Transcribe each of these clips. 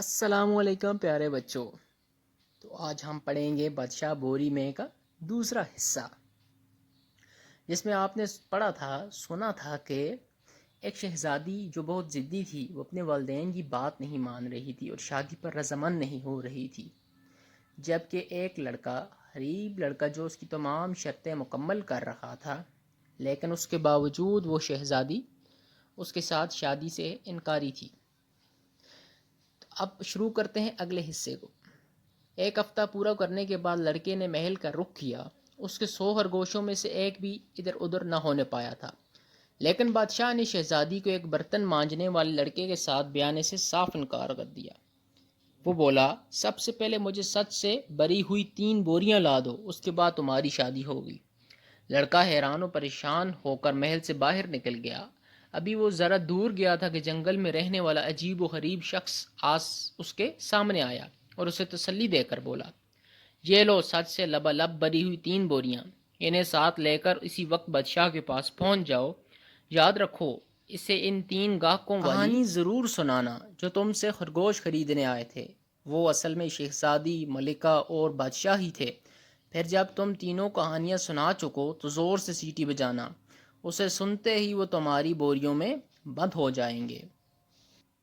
السلام علیکم پیارے بچوں. تو آج ہم پڑھیں گے بادشاہ بوری میں کا دوسرا حصہ، جس میں آپ نے سنا تھا کہ ایک شہزادی جو بہت ضدی تھی، وہ اپنے والدین کی بات نہیں مان رہی تھی اور شادی پر رضامند نہیں ہو رہی تھی، جبکہ ایک لڑکا، غریب لڑکا جو اس کی تمام شرطیں مکمل کر رہا تھا، لیکن اس کے باوجود وہ شہزادی اس کے ساتھ شادی سے انکاری تھی. اب شروع کرتے ہیں اگلے حصے کو. ایک ہفتہ پورا کرنے کے بعد لڑکے نے محل کا رخ کیا. اس کے 100 خرگوشوں میں سے ایک بھی ادھر ادھر نہ ہونے پایا تھا، لیکن بادشاہ نے شہزادی کو ایک برتن مانجنے والے لڑکے کے ساتھ بیانے سے صاف انکار کر دیا. وہ بولا، سب سے پہلے مجھے سچ سے بری ہوئی 3 بوریاں لا دو، اس کے بعد تمہاری شادی ہوگی. لڑکا حیران و پریشان ہو کر محل سے باہر نکل گیا. ابھی وہ ذرا دور گیا تھا کہ جنگل میں رہنے والا عجیب و غریب شخص اس کے سامنے آیا اور اسے تسلی دے کر بولا، یہ لو سچ سے لبالب بری ہوئی 3 بوریاں، انہیں ساتھ لے کر اسی وقت بادشاہ کے پاس پہنچ جاؤ. یاد رکھو، اسے ان 3 گاہکوں والی کہانی ضرور سنانا جو تم سے خرگوش خریدنے آئے تھے. وہ اصل میں شہزادی، ملکہ اور بادشاہ ہی تھے. پھر جب تم تینوں کہانیاں سنا چکو تو زور سے سیٹی بجانا. اسے سنتے ہی وہ تمہاری بوریوں میں بند ہو جائیں گے.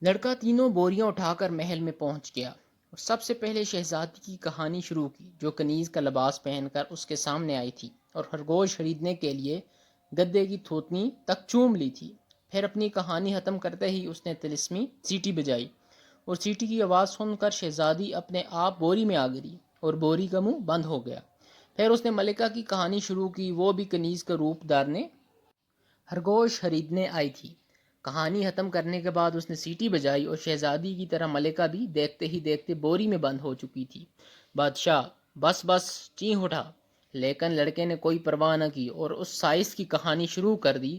لڑکا 3 بوریاں اٹھا کر محل میں پہنچ گیا اور سب سے پہلے شہزادی کی کہانی شروع کی، جو کنیز کا لباس پہن کر اس کے سامنے آئی تھی اور خرگوش خریدنے کے لیے گدے کی تھوتنی تک چوم لی تھی. پھر اپنی کہانی ختم کرتے ہی اس نے طلسمی سیٹی بجائی اور سیٹی کی آواز سن کر شہزادی اپنے آپ بوری میں آ گری اور بوری کا منہ بند ہو گیا. پھر اس نے ملکہ کی کہانی شروع کی. وہ بھی کنیز کا روپ دھارنے خرگوش خریدنے آئی تھی. کہانی ختم کرنے کے بعد اس نے سیٹی بجائی اور شہزادی کی طرح ملکہ بھی دیکھتے ہی دیکھتے بوری میں بند ہو چکی تھی. بادشاہ، بس بس، چینخ اٹھا. لیکن لڑکے نے کوئی پرواہ نہ کی اور اس سائز کی کہانی شروع کر دی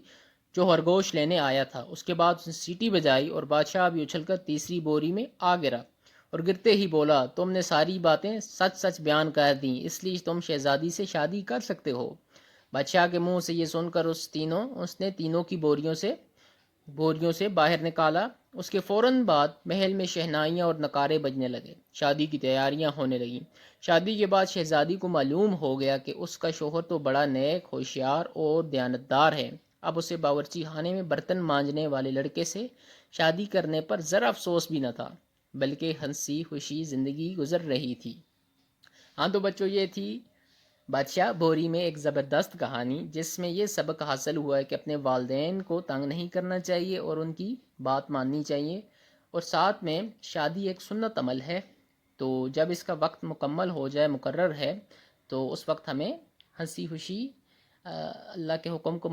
جو خرگوش لینے آیا تھا. اس کے بعد اس نے سیٹی بجائی اور بادشاہ بھی اچھل کر تیسری بوری میں آ گرا اور گرتے ہی بولا، تم نے ساری باتیں سچ سچ بیان کر دیں، اس لیے تم شہزادی سے شادی کر سکتے ہو. بادشاہ کے منہ سے یہ سن کر اس نے تینوں کی بوریوں سے باہر نکالا. اس کے فوراً بعد محل میں شہنائیاں اور نکارے بجنے لگے. شادی کی تیاریاں ہونے لگیں. شادی کے بعد شہزادی کو معلوم ہو گیا کہ اس کا شوہر تو بڑا نیک، ہوشیار اور دیانتدار ہے. اب اسے باورچی خانے میں برتن مانجنے والے لڑکے سے شادی کرنے پر ذرا افسوس بھی نہ تھا، بلکہ ہنسی خوشی زندگی گزر رہی تھی. ہاں تو بچوں، یہ تھی بادشاہ بوری میں ایک زبردست کہانی، جس میں یہ سبق حاصل ہوا ہے کہ اپنے والدین کو تنگ نہیں کرنا چاہیے اور ان کی بات ماننی چاہیے. اور ساتھ میں شادی ایک سنت عمل ہے، تو جب اس کا وقت مکمل ہو جائے، مقرر ہے، تو اس وقت ہمیں ہنسی خوشی اللہ کے حکم کو